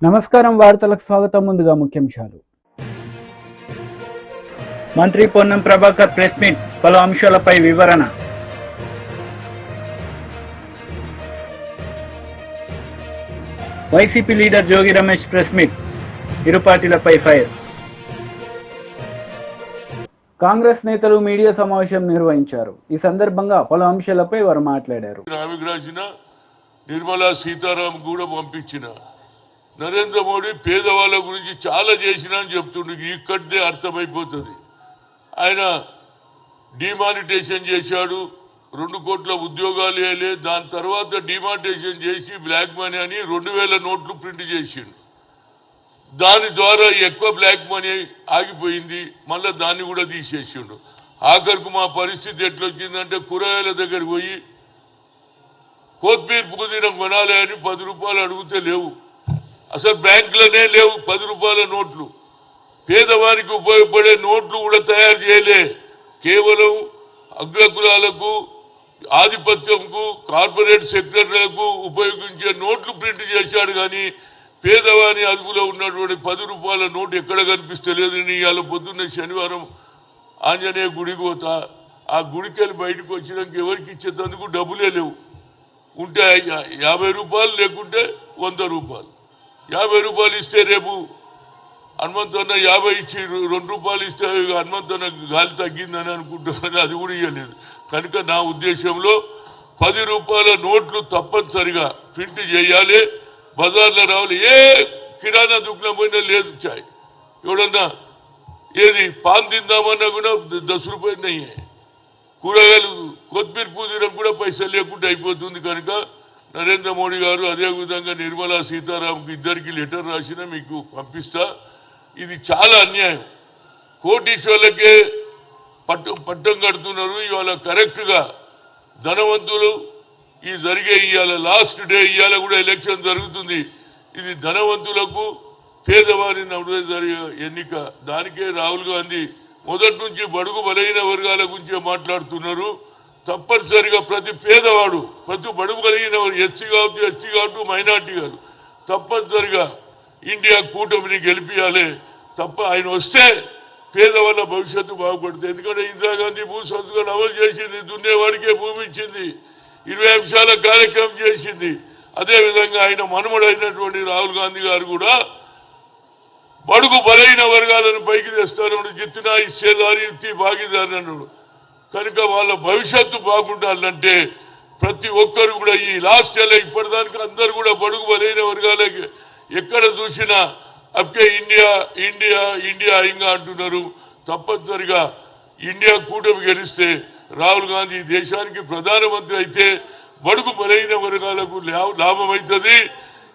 నమస్కారం వార్తలకు స్వాగతం. ముందుగా ముఖ్యాంశాలు. మంత్రి పొన్నం ప్రభాకర్ ప్రెస్ మీట్, పలు అంశాలపై వివరణ. YCP leader Jogi Ramesh press meet, ఇరు పార్టీలపై ఫైర్. కాంగ్రెస్ నేతలు మీడియా సమావేశం నిర్వహించారు. ఈ సందర్భంగా పలు అంశాలపై వారు మాట్లాడారు. నిర్మలా సీతారాం కూడా పంపించిన నరేంద్ర మోడీ పేదవాళ్ళ గురించి చాలా చేసినా అని చెప్తుండే. ఇక్కడిదే అర్థమైపోతుంది. ఆయన డిమానిటేషన్ చేశాడు, 2 కోట్ల ఉద్యోగాలు వేయలే. దాని తర్వాత డిమానిటేషన్ చేసి బ్లాక్ మనీ అని 2000 నోట్లు ప్రింట్ చేసిండు. దాని ద్వారా ఎక్కువ బ్లాక్ మనీ ఆగిపోయింది. మళ్ళీ దాన్ని కూడా తీసేసిండు. ఆఖరికి మా పరిస్థితి ఎట్లొచ్చిందంటే కూరగాయల దగ్గరికి పోయి కొత్తిమీర పుదీనా కొనాలి అని 10 రూపాయలు అడిగితే లేవు. అసలు బ్యాంకులోనే లేవు 10 రూపాయల నోట్లు. పేదవానికి ఉపయోగపడే నోట్లు కూడా తయారు చేయలే. కేవలం అగ్రకులాలకు, ఆధిపత్యంకు, కార్పొరేట్ సెక్టర్లకు ఉపయోగించే నోట్లు ప్రింట్ చేశాడు. కానీ పేదవాని అదుపులో ఉన్నటువంటి 10 రూపాయల నోటు ఎక్కడ కనిపిస్తలేదు. ఇవాళ పొద్దున్న శనివారం ఆంజనేయ గుడికి పోతా. ఆ గుడికి వెళ్ళి బయటకు వచ్చినాక ఎవరికి ఇచ్చేందుకు డబ్బులే లేవు. ఉంటే 50 రూపాయలు, లేకుంటే 100 రూపాయలు. 50 రూపాయలు ఇస్తే రేపు హనుమంతన్న 50 ఇచ్చి 2 రూపాయలు ఇస్తే హనుమంతన్న గాలి తగ్గిందని అనుకుంటున్నాను. అది కూడా ఇవ్వలేదు. కనుక నా ఉద్దేశంలో 10 రూపాయల నోట్లు తప్పనిసరిగా ప్రింట్ చేయాలి. బజార్లో రావాలి. ఏ కిరాణా దుకాణం పోయినా లేదు. చాయ్ ఎవడన్నా ఏది పాన్ తిందామన్నా కూడా 10 రూపాయలు అయ్యాయి. కూరగాయలు, కొత్తిమీర పుదీనా కూడా పైసలు లేకుండా అయిపోతుంది. కనుక నరేంద్ర మోడీ గారు అదేవిధంగా నిర్మలా సీతారాంకి ఇద్దరికి లెటర్ రాసినా మీకు పంపిస్తా. ఇది చాలా అన్యాయం. కోటీశ్వర్లకే పట్టం కడుతున్నారు. ఇవాళ కరెక్ట్గా ధనవంతులు ఈ జరిగే ఇవాళ లాస్ట్ డే, ఇవాళ కూడా ఎలక్షన్ జరుగుతుంది. ఇది ధనవంతులకు పేదవారి నడుమ జరిగే ఎన్నిక. దానికే రాహుల్ గాంధీ మొదటి నుంచి బడుగు బలహీన వర్గాల గురించే మాట్లాడుతున్నారు. తప్పనిసరిగా ప్రతి పేదవాడు, ప్రతి బడుగు బలహీన ఎస్సీ కావచ్చు, ఎస్టీ కావచ్చు, మైనార్టీ కాదు, తప్పనిసరిగా ఇండియా కూటమిని గెలిపియాలి. తప్ప ఆయన వస్తే పేదవాళ్ళ భవిష్యత్తు బాగుపడుతుంది. ఎందుకంటే ఇందిరాగాంధీ భూ సంస్కరణ అమలు చేసింది, దున్నేవాడికే భూమి ఇచ్చింది, 20 అంశాల కార్యక్రమం చేసింది. అదేవిధంగా ఆయన మనుమడైనటువంటి రాహుల్ గాంధీ గారు కూడా బడుగు బలైన వర్గాలను పైకి తెస్తానన్నాడు. జిత్తునా ఇచ్చేదారి ఇత్తి భాగీదారి అన్నాడు. కనుక వాళ్ళ భవిష్యత్తు బాగుండాలంటే ప్రతి ఒక్కరు కూడా ఈ లాస్ట్ ఇయర్ ఇప్పటిదానికి అందరూ కూడా బడుగు బలైన వర్గాలకి ఎక్కడ చూసినా అప్కే ఇండియా ఇండియా ఇండియా ఇంకా అంటున్నారు. తప్పనిసరిగా ఇండియా కూటమి గెలిస్తే రాహుల్ గాంధీ దేశానికి ప్రధానమంత్రి అయితే బడుగు బలైన వర్గాలకు లాభం అవుతుంది.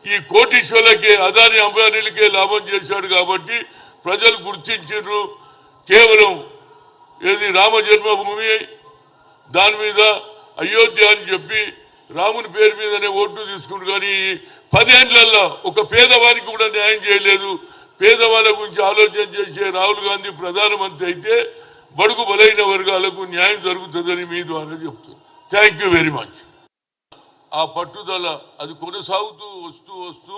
ఈ కోటీశ్వర్లకే, అదాని అంబానీలకే లాభం చేశాడు. కాబట్టి ప్రజలు గుర్తించారు. కేవలం ఏది రామ జన్మభూమి దాని మీద అయోధ్య అని చెప్పి రాముని పేరు మీదనే ఓట్లు తీసుకుంటారు. కానీ 10 ఏళ్లలో ఒక పేదవానికి కూడా న్యాయం చేయలేదు. పేదవాళ్ళ గురించి ఆలోచన చేసే రాహుల్ గాంధీ ప్రధానమంత్రి అయితే బడుగు బలైన వర్గాలకు న్యాయం జరుగుతుందని మీ ద్వారా చెప్తున్నాను. Thank you very much. ఆ పట్టుదల అది కొనసాగుతూ వస్తూ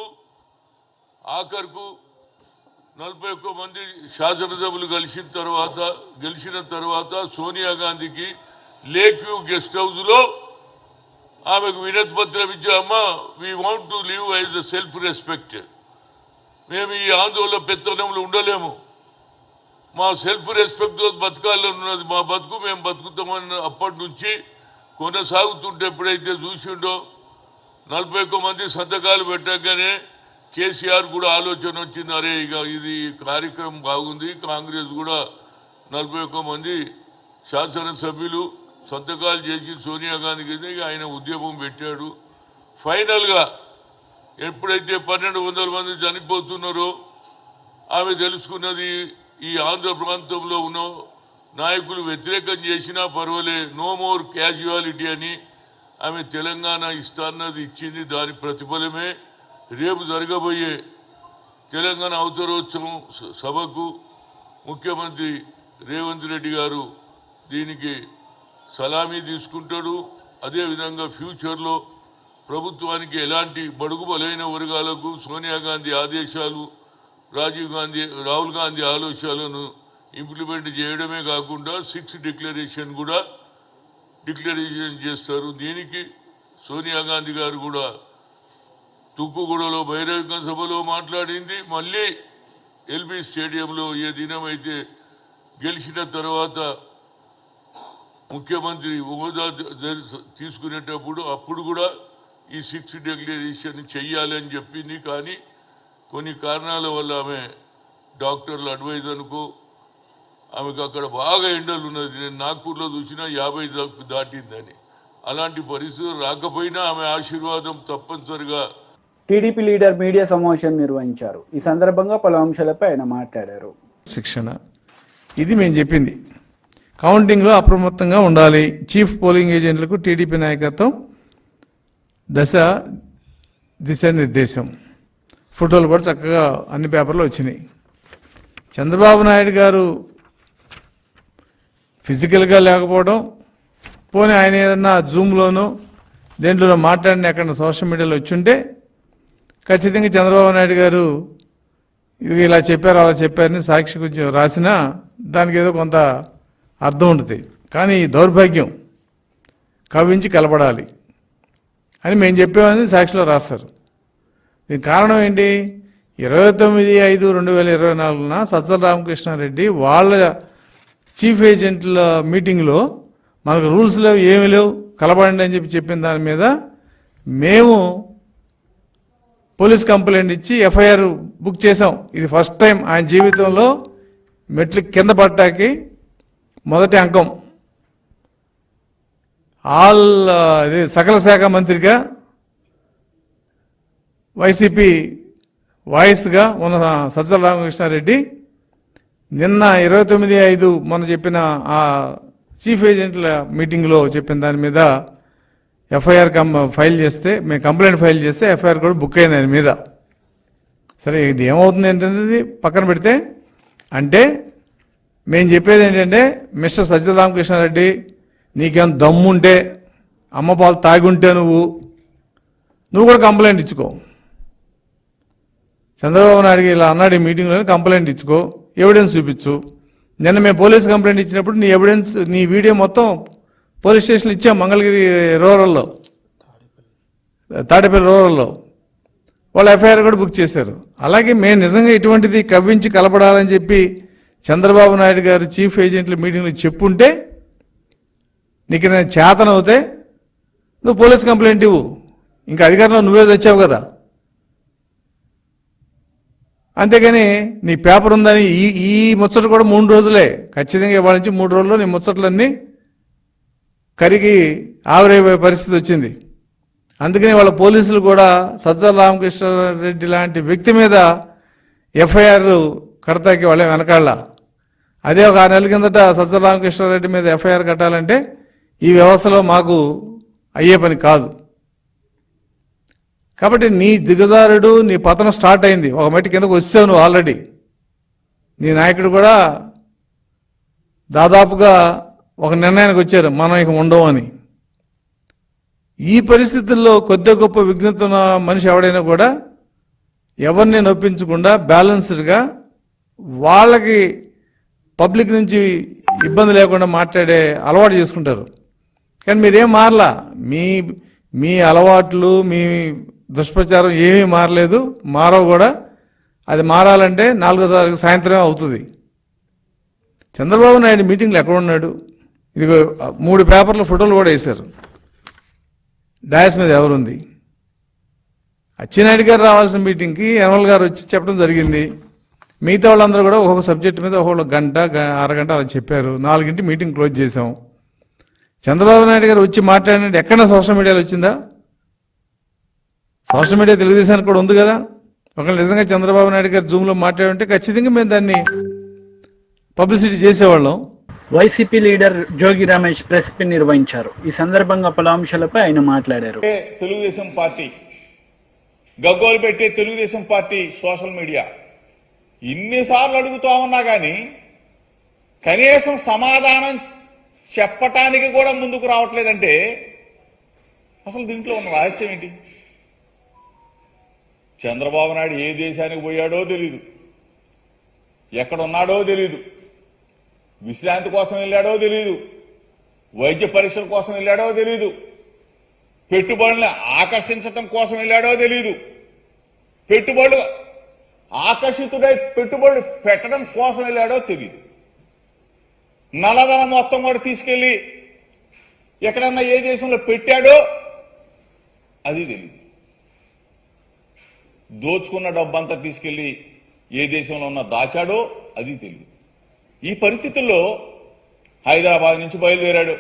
ఆఖరుకు 41 మంది శాసనసభ్యులు గెలిచిన తర్వాత సోనియా గాంధీకి లేక్ వ్యూ గెస్ట్ హౌస్లో ఆమెకు వినతి పత్రం ఇచ్చామా, we want to live as the self respect. మేము ఈ ఆందోళన పెత్తనంలో ఉండలేము, మా సెల్ఫ్ రెస్పెక్ట్ బతకాలని ఉన్నది, మా బతుకు మేము బతుకుతామని అప్పటి నుంచి కొనసాగుతుంటే ఎప్పుడైతే చూసిండో 41 మంది సంతకాలు పెట్టగానే కేసీఆర్ కూడా ఆలోచన వచ్చింది. అరే ఇక ఇది కార్యక్రమం బాగుంది, కాంగ్రెస్ కూడా 41 మంది శాసనసభ్యులు సంతకాలు చేసి సోనియా గాంధీకి ఆయన ఉద్యమం పెట్టాడు. ఫైనల్గా ఎప్పుడైతే 1200 మంది చనిపోతున్నారో ఆమె తెలుసుకున్నది ఈ ఆంధ్ర ప్రాంతంలో ఉన్న నాయకులు వ్యతిరేకం చేసినా పర్వాలే, నో మోర్ క్యాజువాలిటీ అని ఆమె తెలంగాణ ఇస్తాన్నది ఇచ్చింది. దాని ప్రతిఫలమే రేపు జరగబోయే తెలంగాణ అవతరోత్సవం సభకు ముఖ్యమంత్రి రేవంత్ రెడ్డి గారు దీనికి సలామీ తీసుకుంటాడు. అదేవిధంగా ఫ్యూచర్లో ప్రభుత్వానికి ఎలాంటి బడుగు బలైన వర్గాలకు సోనియా గాంధీ ఆదేశాలు, రాహుల్ గాంధీ ఆలోచనలను ఇంప్లిమెంట్ చేయడమే కాకుండా 6 డిక్లరేషన్ కూడా చేస్తారు. దీనికి సోనియా గాంధీ గారు కూడా తుక్కుగూడలో బహిరంగ సభలో మాట్లాడింది. మళ్ళీ ఎల్బీ స్టేడియంలో ఏ దినమైతే గెలిచిన తర్వాత ముఖ్యమంత్రి హోదా తీసుకునేటప్పుడు అప్పుడు కూడా ఈ 6 డిక్లరేషన్ చెయ్యాలి అని చెప్పింది. కానీ కొన్ని కారణాల వల్ల ఆమె డాక్టర్ల అడ్వైజ్ అనుకో ఆమెకు అక్కడ బాగా ఎండలు ఉన్నది. నేను నాగ్పూర్లో చూసినా 50 దాటిందని. అలాంటి పరిస్థితులు రాకపోయినా ఆమె ఆశీర్వాదం తప్పనిసరిగా. టీడీపీ లీడర్ మీడియా సమావేశం నిర్వహించారు. ఈ సందర్భంగా పలు అంశాలపై ఆయన మాట్లాడారు. శిక్షణ ఇది మేము చెప్పింది. కౌంటింగ్లో అప్రమత్తంగా ఉండాలి. చీఫ్ పోలింగ్ ఏజెంట్లకు టీడీపీ నాయకత్వం దిశానిర్దేశం. ఫోటోలు కూడా చక్కగా అన్ని పేపర్లో వచ్చినాయి. చంద్రబాబు నాయుడు గారు ఫిజికల్గా లేకపోవడం, పోనీ ఆయన ఏదన్నా జూమ్లోనో దేంట్లోనో మాట్లాడిన ఎక్కడ సోషల్ మీడియాలో వచ్చుంటే ఖచ్చితంగా చంద్రబాబు నాయుడు గారు ఇది ఇలా చెప్పారు అలా చెప్పారని సాక్షి కొంచెం రాసినా దానికి ఏదో కొంత అర్థం ఉంటుంది. కానీ దౌర్భాగ్యం కవించి కలపడాలి అని మేము చెప్పామని సాక్షిలో రాస్తారు. దీనికి కారణం ఏంటి? 29/5/2024 సజ్జల రామకృష్ణారెడ్డి వాళ్ళ చీఫ్ ఏజెంట్ల మీటింగ్లో మనకు రూల్స్ లేవు, ఏమీ లేవు, కలపడండి అని చెప్పిన దాని మీద మేము పోలీస్ కంప్లైంట్ ఇచ్చి ఎఫ్ఐఆర్ బుక్ చేసాం. ఇది ఫస్ట్ టైం ఆయన జీవితంలో మెట్లు కింద పడ్డాకి మొదటి అంకం. ఇది సకల శాఖ మంత్రిగా వైసీపీ వాయిస్గా ఉన్న సజ్జల రామకృష్ణారెడ్డి నిన్న 29/5 మొన్న చెప్పిన ఆ చీఫ్ ఏజెంట్ల మీటింగ్లో చెప్పిన దాని మీద ఎఫ్ఐఆర్ ఫైల్ చేస్తే, మేము కంప్లైంట్ ఫైల్ చేస్తే ఎఫ్ఐఆర్ కూడా బుక్ అయింది ఆయన మీద. సరే ఇది ఏమవుతుంది ఏంటనేది పక్కన పెడితే, అంటే మేము చెప్పేది ఏంటంటే, మిస్టర్ సజ్జల రామకృష్ణారెడ్డి నీకేం దమ్ముంటే, అమ్మ పాలు తాగుంటే నువ్వు కూడా కంప్లైంట్ ఇచ్చుకో. చంద్రబాబు నాయుడు ఇలా అన్నాడు ఈ మీటింగ్లో, కంప్లైంట్ ఇచ్చుకో, ఎవిడెన్స్ చూపించు. నిన్న మేము పోలీస్ కంప్లైంట్ ఇచ్చినప్పుడు నీ ఎవిడెన్స్, నీ వీడియో మొత్తం పోలీస్ స్టేషన్లో ఇచ్చాం. మంగళగిరి రూరల్లో, తాడేపల్లి రూరల్లో వాళ్ళు ఎఫ్ఐఆర్ కూడా బుక్ చేశారు. అలాగే మేము నిజంగా ఇటువంటిది కవ్వించి కలపడాలని చెప్పి చంద్రబాబు నాయుడు గారు చీఫ్ ఏజెంట్ల మీటింగ్లో చెప్పుంటే, నీకు నేను చేతనవుతే నువ్వు పోలీస్ కంప్లైంట్ ఇవ్వు. ఇంకా అధికారంలో నువ్వే తెచ్చావు కదా. అంతేగాని నీ పేపర్ ఉందని ఈ ముచ్చట కూడా 3 రోజులే, ఖచ్చితంగా ఇవాళ నుంచి 3 రోజుల్లో నీ ముచ్చట్లన్నీ కరిగి ఆవిరైపోయే పరిస్థితి వచ్చింది. అందుకని వాళ్ళ పోలీసులు కూడా సజ్జల రామకృష్ణారెడ్డి లాంటి వ్యక్తి మీద ఎఫ్ఐఆర్ కడతాకి వాళ్ళే వెనకాళ్ళ. అదే ఒక 6 నెలల కిందట సజ్జల రామకృష్ణారెడ్డి మీద ఎఫ్ఐఆర్ కట్టాలంటే ఈ వ్యవస్థలో మాకు అయ్యే పని కాదు. కాబట్టి నీ దిగజారుడు, నీ పతనం స్టార్ట్ అయింది. ఒక మట్టి కిందకు వచ్చావు నువ్వు ఆల్రెడీ. నీ నాయకుడు కూడా దాదాపుగా ఒక నిర్ణయానికి వచ్చారు, మనం ఇక ఉండవు అని. ఈ పరిస్థితుల్లో కొద్ది గొప్ప విఘ్నత ఉన్న మనిషి ఎవడైనా కూడా ఎవరిని నొప్పించకుండా బ్యాలెన్స్డ్గా వాళ్ళకి పబ్లిక్ నుంచి ఇబ్బంది లేకుండా మాట్లాడే అలవాటు చేసుకుంటారు. కానీ మీరేం మారలా. మీ అలవాట్లు, మీ దుష్ప్రచారం ఏమీ మారలేదు, మారవు కూడా. అది మారాలంటే 4వ తారీఖు సాయంత్రమే అవుతుంది. చంద్రబాబు నాయుడు మీటింగ్లో ఎక్కడ ఉన్నాడు? ఇదిగో 3 పేపర్ల ఫోటోలు కూడా వేశారు. డాయస్ మీద ఎవరుంది? అచ్చెన్నాయుడు గారు రావాల్సిన మీటింగ్కి యనమల గారు వచ్చి చెప్పడం జరిగింది. మిగతా వాళ్ళందరూ కూడా ఒక్కొక్క సబ్జెక్టు మీద ఒక్కొక్క గంట, అరగంట అలా చెప్పారు. 4ంటికి మీటింగ్ క్లోజ్ చేసాం. చంద్రబాబు నాయుడు గారు వచ్చి మాట్లాడినట్టు ఎక్కడ సోషల్ మీడియాలో వచ్చిందా? సోషల్ మీడియా తెలుగుదేశానికి కూడా ఉంది కదా. ఒకవేళ నిజంగా చంద్రబాబు నాయుడు గారు జూమ్లో మాట్లాడుంటే ఖచ్చితంగా మేము దాన్ని పబ్లిసిటీ చేసేవాళ్ళం. YCP leader Jogi Ramesh press meet నిర్వహించారు. ఈ సందర్భంగా పలు అంశాలపై ఆయన మాట్లాడారు. తెలుగుదేశం పార్టీ గగ్గోలు పెట్టే తెలుగుదేశం పార్టీ సోషల్ మీడియా ఇన్నిసార్లు అడుగుతా ఉన్నా కానీ కనీసం సమాధానం చెప్పటానికి కూడా ముందుకు రావట్లేదంటే అసలు దీంట్లో ఉన్న రహస్యం ఏంటి? చంద్రబాబు నాయుడు ఏ దేశానికి పోయాడో తెలీదు, ఎక్కడున్నాడో తెలీదు, విశ్రాంతి కోసం వెళ్ళాడో తెలీదు, వైద్య పరీక్షల కోసం వెళ్ళాడో తెలీదు, పెట్టుబడుల్ని ఆకర్షించటం కోసం వెళ్ళాడో తెలీదు, పెట్టుబడులు ఆకర్షితుడై పెట్టుబడులు పెట్టడం కోసం వెళ్ళాడో తెలియదు. నల్లధనం మొత్తం కూడా తీసుకెళ్లి ఎక్కడన్నా ఏ దేశంలో పెట్టాడో అది తెలియదు. దోచుకున్న డబ్బంతా తీసుకెళ్లి ఏ దేశంలో ఉన్న దాచాడో అది తెలియదు. ఈ పరిస్థితుల్లో హైదరాబాద్ నుంచి బయలుదేరాడు.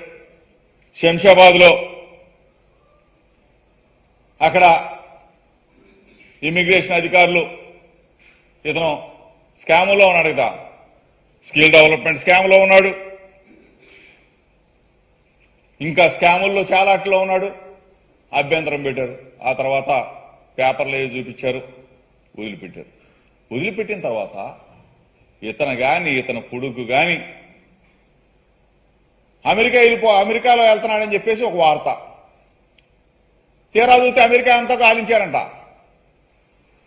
శంషాబాద్లో అక్కడ ఇమిగ్రేషన్ అధికారులు ఇతను స్కాములో ఉన్నాడు కదా, స్కిల్ డెవలప్మెంట్ స్కామ్లో ఉన్నాడు, ఇంకా స్కాముల్లో చాలా అట్లో ఉన్నాడు. అభ్యంతరం పెట్టారు. ఆ తర్వాత పేపర్లు ఏవి చూపించారు, వదిలిపెట్టారు. వదిలిపెట్టిన తర్వాత ఇతను గాని ఇతను కొడుకు గాని అమెరికాలో వెళ్తున్నాడని చెప్పేసి ఒక వార్త. తీరా చూస్తే అమెరికా అంతా కాలించారంట.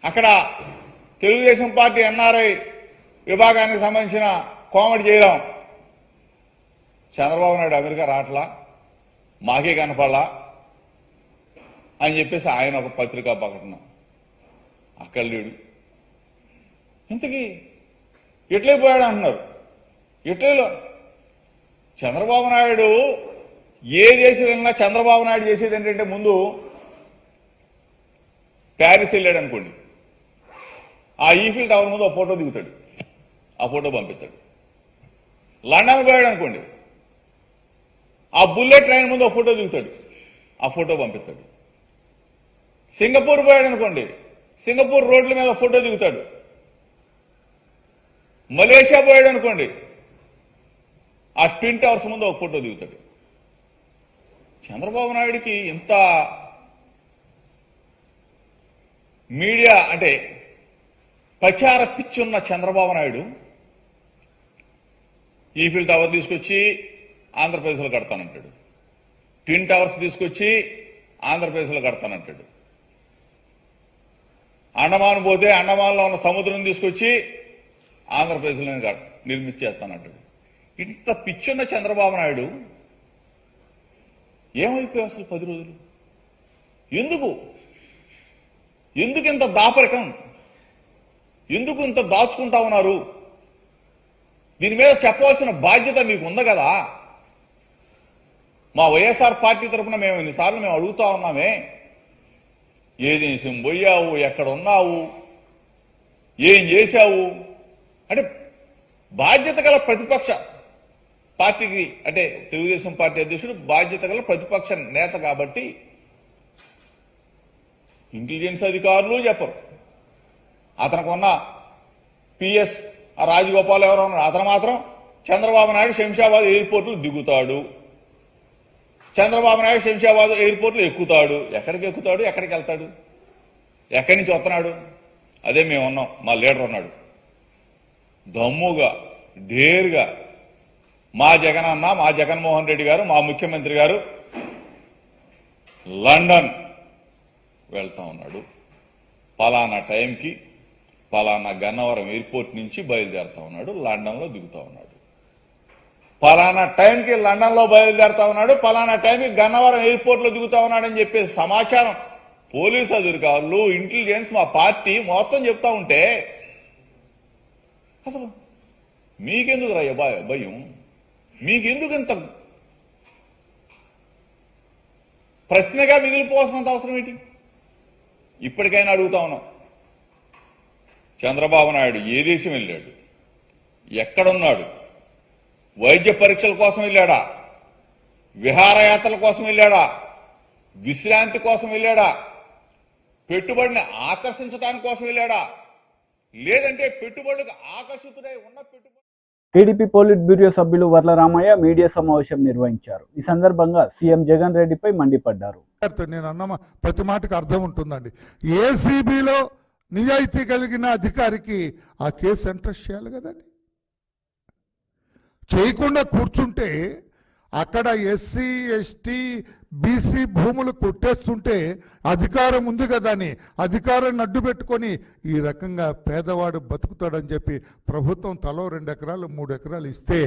అక్కడ తెలుగుదేశం పార్టీ ఎన్ఆర్ఐ విభాగానికి సంబంధించిన కోమటి జయరాం, చంద్రబాబు నాయుడు అమెరికా రావట్లా, మాకే కనపడలా అని చెప్పేసి ఆయన ఒక పత్రికా ప్రకటన. అక్కడ లేడు. ఇంతకీ ఇటలీపోయాడు అంటున్నారు. ఇటలీలో చంద్రబాబు నాయుడు ఏ దేశం వెళ్ళినా చంద్రబాబు నాయుడు చేసేది ఏంటంటే ముందు ప్యారిస్ వెళ్ళాడు అనుకోండి, ఆ ఈఫిల్ టవర్ ముందు ఒక ఫోటో దిగుతాడు, ఆ ఫోటో పంపిస్తాడు. లండన్ పోయాడు అనుకోండి, ఆ బుల్లెట్ ట్రైన్ ముందు ఒక ఫోటో దిగుతాడు, ఆ ఫోటో పంపిస్తాడు. సింగపూర్ పోయాడు అనుకోండి, సింగపూర్ రోడ్ల మీద ఫోటో దిగుతాడు. మలేషియా పోయాడు అనుకోండి, ఆ ట్విన్ టవర్స్ ముందు ఒక ఫోటో దిగుతాడు. చంద్రబాబు నాయుడికి ఇంత మీడియా అంటే ప్రచార పిచ్చి ఉన్న చంద్రబాబు నాయుడు ఈఫిల్ టవర్ తీసుకొచ్చి ఆంధ్రప్రదేశ్లో కడతానంటాడు, ట్విన్ టవర్స్ తీసుకొచ్చి ఆంధ్రప్రదేశ్లో కడతానంటాడు, అండమాన్ పోతే అండమాన్లో ఉన్న సముద్రం తీసుకొచ్చి ఆంధ్రప్రదేశ్లో నిర్మించేస్తానంటాడు. ఇంత పిచ్చున్న చంద్రబాబు నాయుడు ఏమైపోయావు అసలు 10 రోజులు? ఎందుకు ఇంత దాపరికం? ఎందుకు ఇంత దాచుకుంటా ఉన్నారు? దీని మీద చెప్పవలసిన బాధ్యత మీకు ఉంది కదా. మా వైఎస్ఆర్ పార్టీ తరఫున మేము ఎన్నిసార్లు మేము అడుగుతా ఉన్నామే, ఏ దేశం పోయావు, ఎక్కడ ఉన్నావు, ఏం చేశావు అంటే బాధ్యత గల ప్రతిపక్ష పార్టీకి, అంటే తెలుగుదేశం పార్టీ అధ్యక్షుడు బాధ్యత గల ప్రతిపక్ష నేత కాబట్టి ఇంటెలిజెన్స్ అధికారులు చెప్పరు. అతనికి ఉన్న పిఎస్ రాజగోపాల్ ఎవరో ఉన్నారు, అతను మాత్రం చంద్రబాబు నాయుడు శంషాబాద్ ఎయిర్పోర్ట్లో దిగుతాడు, చంద్రబాబు నాయుడు శంషాబాద్ ఎయిర్పోర్ట్లో ఎక్కుతాడు. ఎక్కడికి ఎక్కుతాడు, ఎక్కడికి వెళ్తాడు, ఎక్కడి నుంచి వస్తున్నాడు? అదే మేము ఉన్నాం, మా లీడర్ ఉన్నాడు. దమ్ముగా ఢేరుగా మా జగన్ అన్న, మా జగన్మోహన్ రెడ్డి గారు, మా ముఖ్యమంత్రి గారు లండన్ వెళ్తా ఉన్నాడు. పలానా టైంకి పలానా గన్నవరం ఎయిర్పోర్ట్ నుంచి బయలుదేరుతా ఉన్నాడు, లండన్లో దిగుతా ఉన్నాడు. పలానా టైంకి లండన్లో బయలుదేరుతా ఉన్నాడు, పలానా టైంకి గన్నవరం ఎయిర్పోర్ట్లో దిగుతా ఉన్నాడని చెప్పే సమాచారం పోలీసు అధికారులు, ఇంటెలిజెన్స్, మా పార్టీ మొత్తం చెప్తా ఉంటే అసలు మీకెందుకు రా భయం? మీకెందుకు ఇంత ప్రశ్నగా మిగిలిపోవాల్సినంత అవసరం ఏంటి? ఇప్పటికైనా అడుగుతా ఉన్నాం, చంద్రబాబు నాయుడు ఏ దేశం వెళ్ళాడు, ఎక్కడున్నాడు, వైద్య పరీక్షల కోసం వెళ్ళాడా, విహారయాత్రల కోసం వెళ్ళాడా, విశ్రాంతి కోసం వెళ్ళాడా, పెట్టుబడిని ఆకర్షించడానికి కోసం వెళ్ళాడా, లేదంటే పెట్టుబడులకు ఆకర్షితుడై ఉన్న పెట్టుబడి. టీడీపీ పోలిట్ బ్యూరో సభ్యులు వర్ల రామయ్య మీడియా సమావేశం నిర్వహించారు. ఈ సందర్భంగా సీఎం జగన్ రెడ్డిపై మండిపడ్డారు. నేను అన్న ప్రతి మాటకు అర్థం ఉంటుందండి. ఏసీబీలో నిజాయితీ కలిగిన అధికారికి ఆ కేసు ఎంట్రెస్ట్ చేయాలి కదండి. చేయకుండా కూర్చుంటే అక్కడ ఎస్సీ ఎస్టీ బీసీ భూములు కొట్టేస్తుంటే అధికారం ఉంది కదా అని అధికారాన్ని అడ్డు పెట్టుకొని ఈ రకంగా పేదవాడు బతుకుతాడని చెప్పి ప్రభుత్వం తలో 2 ఎకరాలు 3 ఎకరాలు ఇస్తే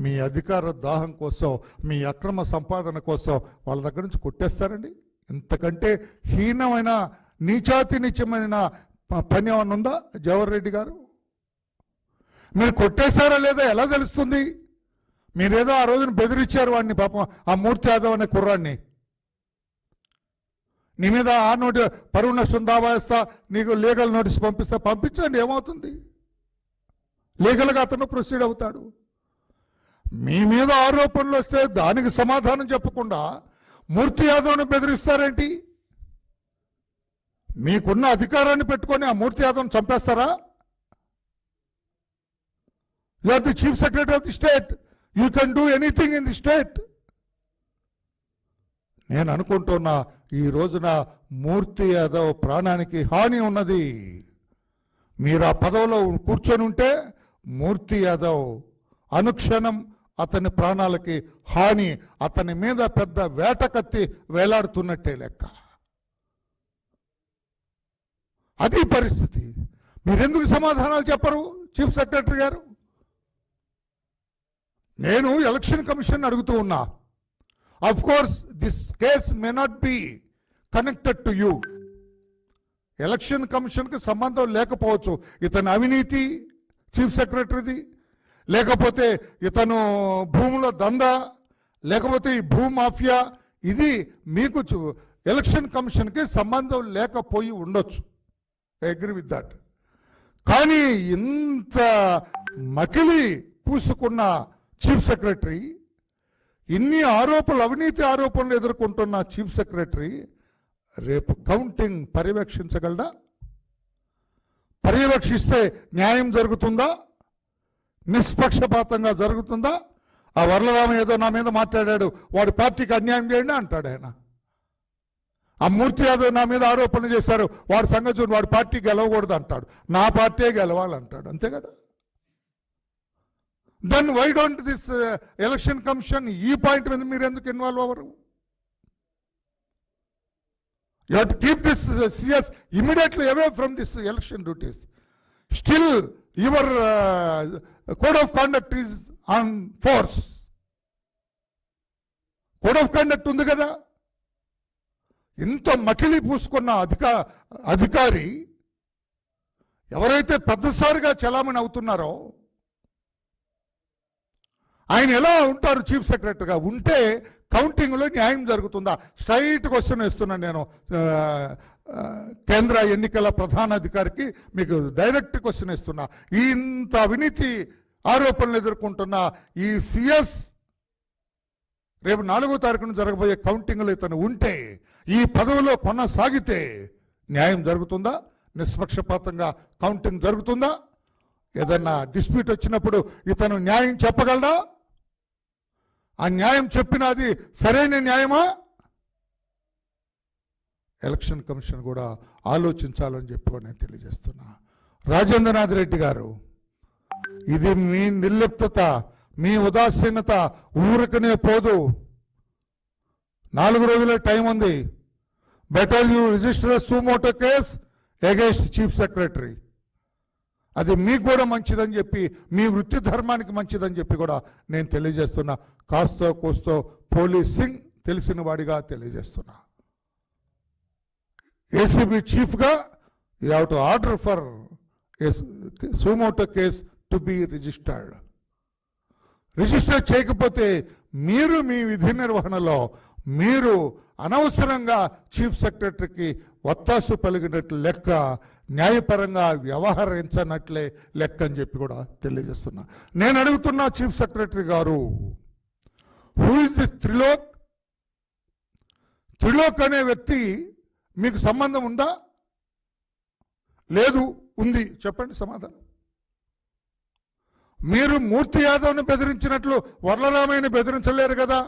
మీ అధికార దాహం కోసం మీ అక్రమ సంపాదన కోసం వాళ్ళ దగ్గర నుంచి కొట్టేస్తారండి. ఇంతకంటే హీనమైన నీచాతి నీచమైన పని ఏమన్నా ఉందా జవహర్ రెడ్డి గారు? మీరు కొట్టేశారా లేదా ఎలా తెలుస్తుంది? మీరేదో ఆ రోజున బెదిరించారు వాడిని, పాపం ఆ మూర్తి యాదవ్ అనే కుర్రాన్ని. నీ మీద ఆ పరువు నష్టం దావా వేస్తా, నీకు లీగల్ నోటీస్ పంపిస్తా, పంపించండి, ఏమవుతుంది? లీగల్గా అతను ప్రొసీడ్ అవుతాడు. మీ మీద ఆరోపణలు వస్తే దానికి సమాధానం చెప్పకుండా మూర్తి యాదవ్ని బెదిరిస్తారేంటి? మీకున్న అధికారాన్ని పెట్టుకొని ఆ మూర్తి యాదవ్ని చంపేస్తారా? You are the chief secretary of the state, you can do anything in the state. నేను అనుకుంటున్నా ఈ రోజున మూర్తి యాదవ్ ప్రాణానికి హాని ఉన్నది. మీరు ఆ పదవిలో కూర్చొని ఉంటే మూర్తి యాదవ్ అనుక్షణం అతని ప్రాణాలకి హాని, అతని మీద పెద్ద వేటకత్తి వేలాడుతున్నట్టే లెక్క. అది పరిస్థితి. మీరెందుకు సమాధానాలు చెప్పరు చీఫ్ సెక్రటరీ గారు? నేను ఎలక్షన్ కమిషన్ అడుగుతూ ఉన్నా. Of course this case may not be connected to you. Election కమిషన్కి సంబంధం లేకపోవచ్చు. ఇతని అవినీతి చీఫ్ సెక్రటరీది, లేకపోతే ఇతను భూముల దందా, లేకపోతే ఈ భూమాఫియా, ఇది మీకు ఎలక్షన్ కమిషన్కి సంబంధం లేకపోయి ఉండొచ్చు. I agree with that. కానీ ఇంత మకిలి పూసుకున్న చీఫ్ సెక్రటరీ, ఇన్ని ఆరోపణలు, అవినీతి ఆరోపణలు ఎదుర్కొంటున్న చీఫ్ సెక్రటరీ రేపు కౌంటింగ్ పర్యవేక్షించగలడా? పర్యవేక్షిస్తే న్యాయం జరుగుతుందా? నిష్పక్షపాతంగా జరుగుతుందా? ఆ వరలరామ ఏదో నా మీద మాట్లాడాడు, వాడి పార్టీకి అన్యాయం చేయండి అంటాడు ఆయన. ఆ మూర్తి యాదవ్ నా మీద ఆరోపణలు చేశారు, వాడి సంగతి చూడు, వాడి పార్టీ గెలవకూడదు అంటాడు, నా పార్టీ గెలవాలంటాడు. అంతే కదా? Then why don't this election commission ఈ పాయింట్ మీద మీరు ఎందుకు ఇన్వాల్వ్ అవ్వరు? You have to keep this CS immediately away from this election duties. Still your code of conduct is on force. Code of conduct ఉంది కదా. ఇంత మకిలి పూసుకున్న అధికారి ఎవరైతే పెద్దసారిగా చలామణి అవుతున్నారో ఆయన ఎలా ఉంటారు చీఫ్ సెక్రటరీగా? ఉంటే కౌంటింగ్లో న్యాయం జరుగుతుందా? స్ట్రైట్ క్వశ్చన్ ఇస్తున్నాను నేను కేంద్ర ఎన్నికల ప్రధానాధికారికి, మీకు డైరెక్ట్ క్వశ్చన్ ఇస్తున్నా. ఇంత అవినీతి ఆరోపణలు ఎదుర్కొంటున్న ఈ సిఎస్ రేపు 4వ తారీఖున జరగబోయే కౌంటింగ్లో ఇతను ఉంటే, ఈ పదవిలో కొనసాగితే న్యాయం జరుగుతుందా? నిష్పక్షపాతంగా కౌంటింగ్ జరుగుతుందా? ఏదన్నా డిస్ప్యూట్ వచ్చినప్పుడు ఇతను న్యాయం చెప్పగలడా? ఆ న్యాయం చెప్పినది సరైన న్యాయమా? ఎలక్షన్ కమిషన్ కూడా ఆలోచించాలని చెప్పి నేను తెలియజేస్తున్నా. రాజేంద్రనాథ్ రెడ్డి గారు, ఇది మీ నిర్లిప్తత, మీ ఉదాసీనత ఊరికనే పోదు. 4 రోజులే టైం ఉంది. Better you register suo motu case against chief secretary. అది మీకు కూడా మంచిదని చెప్పి, మీ వృత్తి ధర్మానికి మంచిదని చెప్పి కూడా నేను తెలియజేస్తున్నా. కాస్తో కోస్తో పోలీసింగ్ తెలిసిన వాడిగా తెలియజేస్తున్నా. ఏసీబీ చీఫ్గా you have to order for suo motu case to be registered. Register చేయకపోతే మీరు మీ విధి నిర్వహణలో మీరు అనవసరంగా చీఫ్ సెక్రటరీకి ఒత్తాసు పలిగినట్లు లెక్క, న్యాయపరంగా వ్యవహరించనట్లే లెక్క అని చెప్పి కూడా తెలియజేస్తున్నా. నేను అడుగుతున్నా చీఫ్ సెక్రటరీ గారు, who is this Trilok? Trilok అనే వ్యక్తి మీకు సంబంధం ఉందా? లేదు. ఉంది. చెప్పండి సమాధానం. మీరు మూర్తి యాదవ్ని బెదిరించినట్లు వరలరామయ్యని బెదిరించలేరు కదా.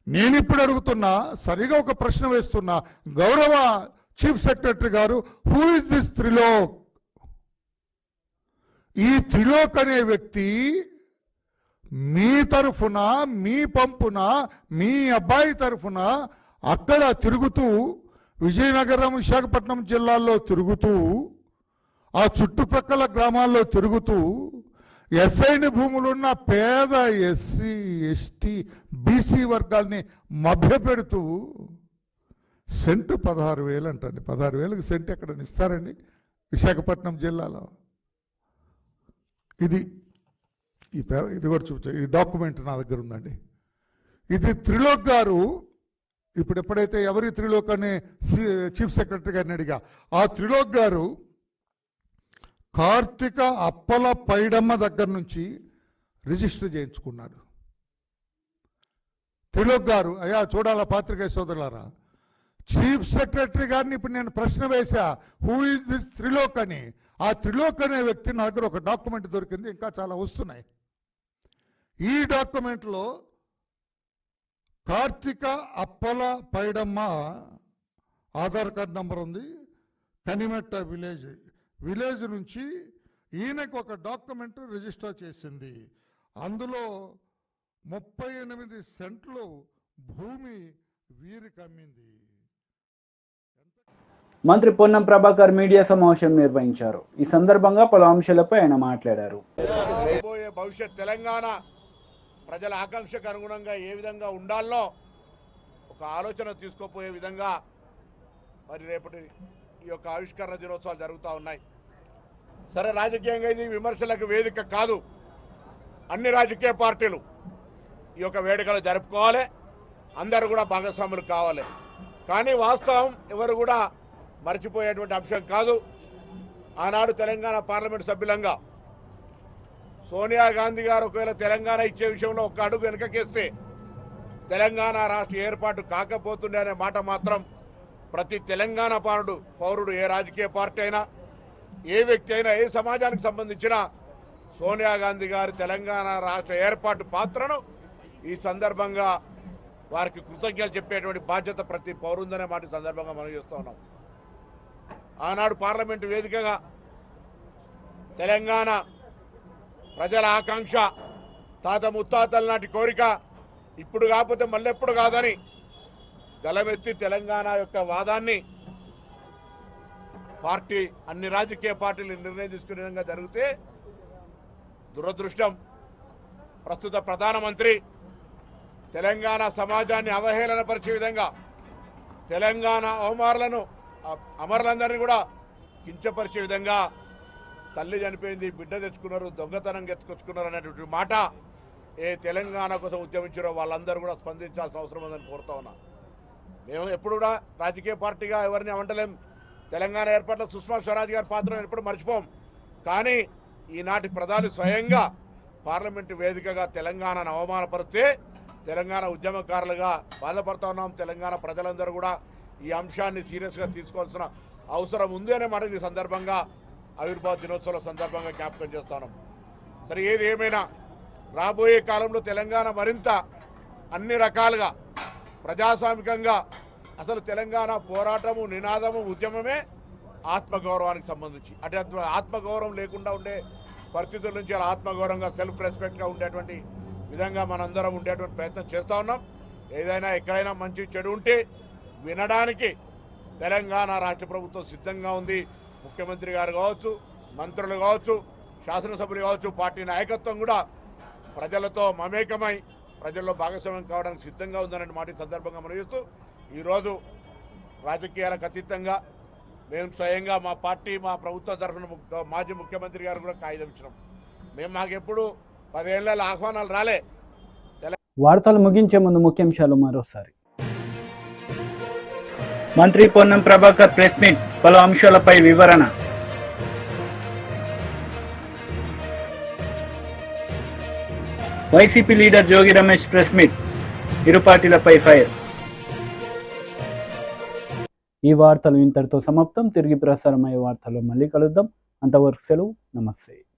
నేను ఇప్పుడు అడుగుతున్నా, సరిగా ఒక ప్రశ్న వేస్తున్నా. గౌరవ చీఫ్ సెక్రటరీ గారు, హూ ఇస్ దిస్ త్రిలోక్? ఈ త్రిలోక్ అనే వ్యక్తి మీ తరఫున, మీ పంపున, మీ అబ్బాయి తరఫున అక్కడ తిరుగుతూ, విజయనగరం, విశాఖపట్నం జిల్లాల్లో తిరుగుతూ, ఆ చుట్టుప్రక్కల గ్రామాల్లో తిరుగుతూ ఎస్ఐన్ భూములున్న పేద ఎస్సీ, ఎస్టీ, బీసీ వర్గాల్ని మభ్యపెడుతూ సెంటు 16,000 అంటండి. 16,000కి సెంటు ఎక్కడ ఇస్తారండి విశాఖపట్నం జిల్లాలో? ఇది కూడా చూపించా. ఈ డాక్యుమెంట్ నా దగ్గర ఉందండి. ఇది త్రిలోక్ గారు ఇప్పుడు ఎప్పుడైతే ఎవరి త్రిలోక్ అనే చీఫ్ సెక్రటరీ గారిని అడిగా, ఆ త్రిలోక్ గారు కార్తీక అప్పల పైడమ్మ దగ్గర నుంచి రిజిస్టర్ చేయించుకున్నాడు. త్రిలోక్ గారు, అయ్యా చూడాలా పాత్రికేయ సోదరులారా, చీఫ్ సెక్రటరీ గారిని ఇప్పుడు నేను ప్రశ్న వేశా, హూ ఈజ్ దిస్ త్రిలోక్ అని. ఆ త్రిలోక్ అనే వ్యక్తి నా దగ్గర ఒక డాక్యుమెంట్ దొరికింది, ఇంకా చాలా వస్తున్నాయి. ఈ డాక్యుమెంట్లో కార్తీక అప్పల పైడమ్మ ఆధార్ కార్డ్ నంబర్ ఉంది, కనిమెట్ట విలేజ్ నుంచి ఈయనకు ఒక డాక్యుమెంట్ రిజిస్టర్ చేసింది. అందులో 38 సెంట్లు భూమి వీరికి అమ్మింది. మంత్రి పొన్నం ప్రభాకర్ మీడియా సమావేశం నిర్వహించారు. ఈ సందర్భంగా పలు అంశాలపై ఆయన మాట్లాడారు. రాబోయే భవిష్యత్ తెలంగాణ ప్రజల ఆకాంక్షకు అనుగుణంగా ఏ విధంగా ఉండాలో ఒక ఆలోచన తీసుకోపోయే విధంగా మరి రేపటి ఈ యొక్క ఆవిష్కరణ దినోత్సవాలు జరుగుతూ ఉన్నాయి. సరే, రాజకీయంగా ఇది విమర్శలకు వేదిక కాదు. అన్ని రాజకీయ పార్టీలు ఈ యొక్క వేడుకలు జరుపుకోవాలి, అందరూ కూడా భాగస్వాములు కావాలి. కానీ వాస్తవం ఎవరు కూడా మర్చిపోయేటువంటి అంశం కాదు. ఆనాడు తెలంగాణ పార్లమెంట్ సభ్యులంగా సోనియా గాంధీ గారు ఒకవేళ తెలంగాణ ఇచ్చే విషయంలో ఒక్క అడుగు వెనకకేస్తే తెలంగాణ రాష్ట్ర ఏర్పాటు కాకపోతుండే అనే మాట మాత్రం ప్రతి తెలంగాణ పౌరుడు, ఏ రాజకీయ పార్టీ అయినా, ఏ వ్యక్తి అయినా, ఏ సమాజానికి సంబంధించిన సోనియా గాంధీ గారి తెలంగాణ రాష్ట్ర ఏర్పాటు పాత్రను ఈ సందర్భంగా వారికి కృతజ్ఞతలు చెప్పేటువంటి బాధ్యత ప్రతి పౌరుందనే మాట సందర్భంగా మనం చేస్తూ ఉన్నాం. ఆనాడు పార్లమెంటు వేదికగా తెలంగాణ ప్రజల ఆకాంక్ష, తాత ముత్తాతల నాటి కోరిక, ఇప్పుడు కాకపోతే మళ్ళెప్పుడు కాదని గలమెత్తి తెలంగాణ యొక్క వాదాన్ని అన్ని రాజకీయ పార్టీలు నిర్ణయం తీసుకునే విధంగా జరిగితే దురదృష్టం ప్రస్తుత ప్రధానమంత్రి తెలంగాణ సమాజాన్ని అవహేళనపరిచే విధంగా తెలంగాణ అమరులందరినీ కూడా కించపరిచే విధంగా తల్లి చనిపోయింది, బిడ్డ తెచ్చుకున్నారు, దొంగతనం ఎత్తుకొచ్చుకున్నారు అనేటువంటి మాట ఏ తెలంగాణ కోసం ఉద్యమించారో వాళ్ళందరూ కూడా స్పందించాల్సిన అవసరం ఉందని కోరుతా ఉన్నా. మేము ఎప్పుడు కూడా రాజకీయ పార్టీగా ఎవరిని అవంటలేం. తెలంగాణ ఏర్పాటులో సుష్మా స్వరాజ్ గారి పాత్రను ఎప్పుడు మర్చిపోం. కానీ ఈనాటి ప్రధాని స్వయంగా పార్లమెంటు వేదికగా తెలంగాణను అవమానపరిస్తే తెలంగాణ ఉద్యమకారులుగా బాధపడుతూ ఉన్నాం. తెలంగాణ ప్రజలందరూ కూడా ఈ అంశాన్ని సీరియస్గా తీసుకోవాల్సిన అవసరం ఉంది అనే మాట ఈ సందర్భంగా ఆవిర్భావ దినోత్సవం సందర్భంగా జ్ఞాపకం చేస్తున్నాం. సరే, ఏది ఏమైనా రాబోయే కాలంలో తెలంగాణ మరింత అన్ని రకాలుగా ప్రజాస్వామికంగా, అసలు తెలంగాణ పోరాటము, నినాదము, ఉద్యమమే ఆత్మగౌరవానికి సంబంధించి, అంటే ఆత్మగౌరవం లేకుండా ఉండే పరిస్థితుల నుంచి అలా ఆత్మగౌరవంగా, సెల్ఫ్ రెస్పెక్ట్గా ఉండేటువంటి విధంగా మనందరం ఉండేటువంటి ప్రయత్నం చేస్తూ ఉన్నాం. ఏదైనా ఎక్కడైనా మంచి చెడు ఉంటే వినడానికి తెలంగాణ రాష్ట్ర ప్రభుత్వం సిద్ధంగా ఉంది. ముఖ్యమంత్రి గారు కావచ్చు, మంత్రులు కావచ్చు, శాసనసభ్యులు కావచ్చు, పార్టీ నాయకత్వం కూడా ప్రజలతో మమేకమై ప్రజల్లో భాగస్వామ్యం కావడానికి సిద్ధంగా ఉందనే మాట సందర్భంగా మనం చేస్తూ, ఈరోజు రాజకీయాలకు అతీతంగా మేము స్వయంగా మా పార్టీ, మా ప్రభుత్వ తరఫున మాజీ ముఖ్యమంత్రి గారు కూడా కాగితం ఇచ్చినాం. మాకెప్పుడు 10 ఏళ్ల ఆహ్వానాలు రాలే. వార్తలు ముగించే ముందు ముఖ్యాంశాలు మరోసారి. మంత్రి పొన్నం ప్రభాకర్ ప్రెస్ మీట్, పలు అంశాలపై వివరణ. YCP leader Jogi Ramesh press meet, ఇరు పార్టీలపై ఫైర్. ఈ వార్తలు ఇంతటితో సమాప్తం. తిరిగి ప్రసారమయ్యే వార్తల్లో మళ్ళీ కలుద్దాం. అంతవరకు సెలవు. నమస్తే.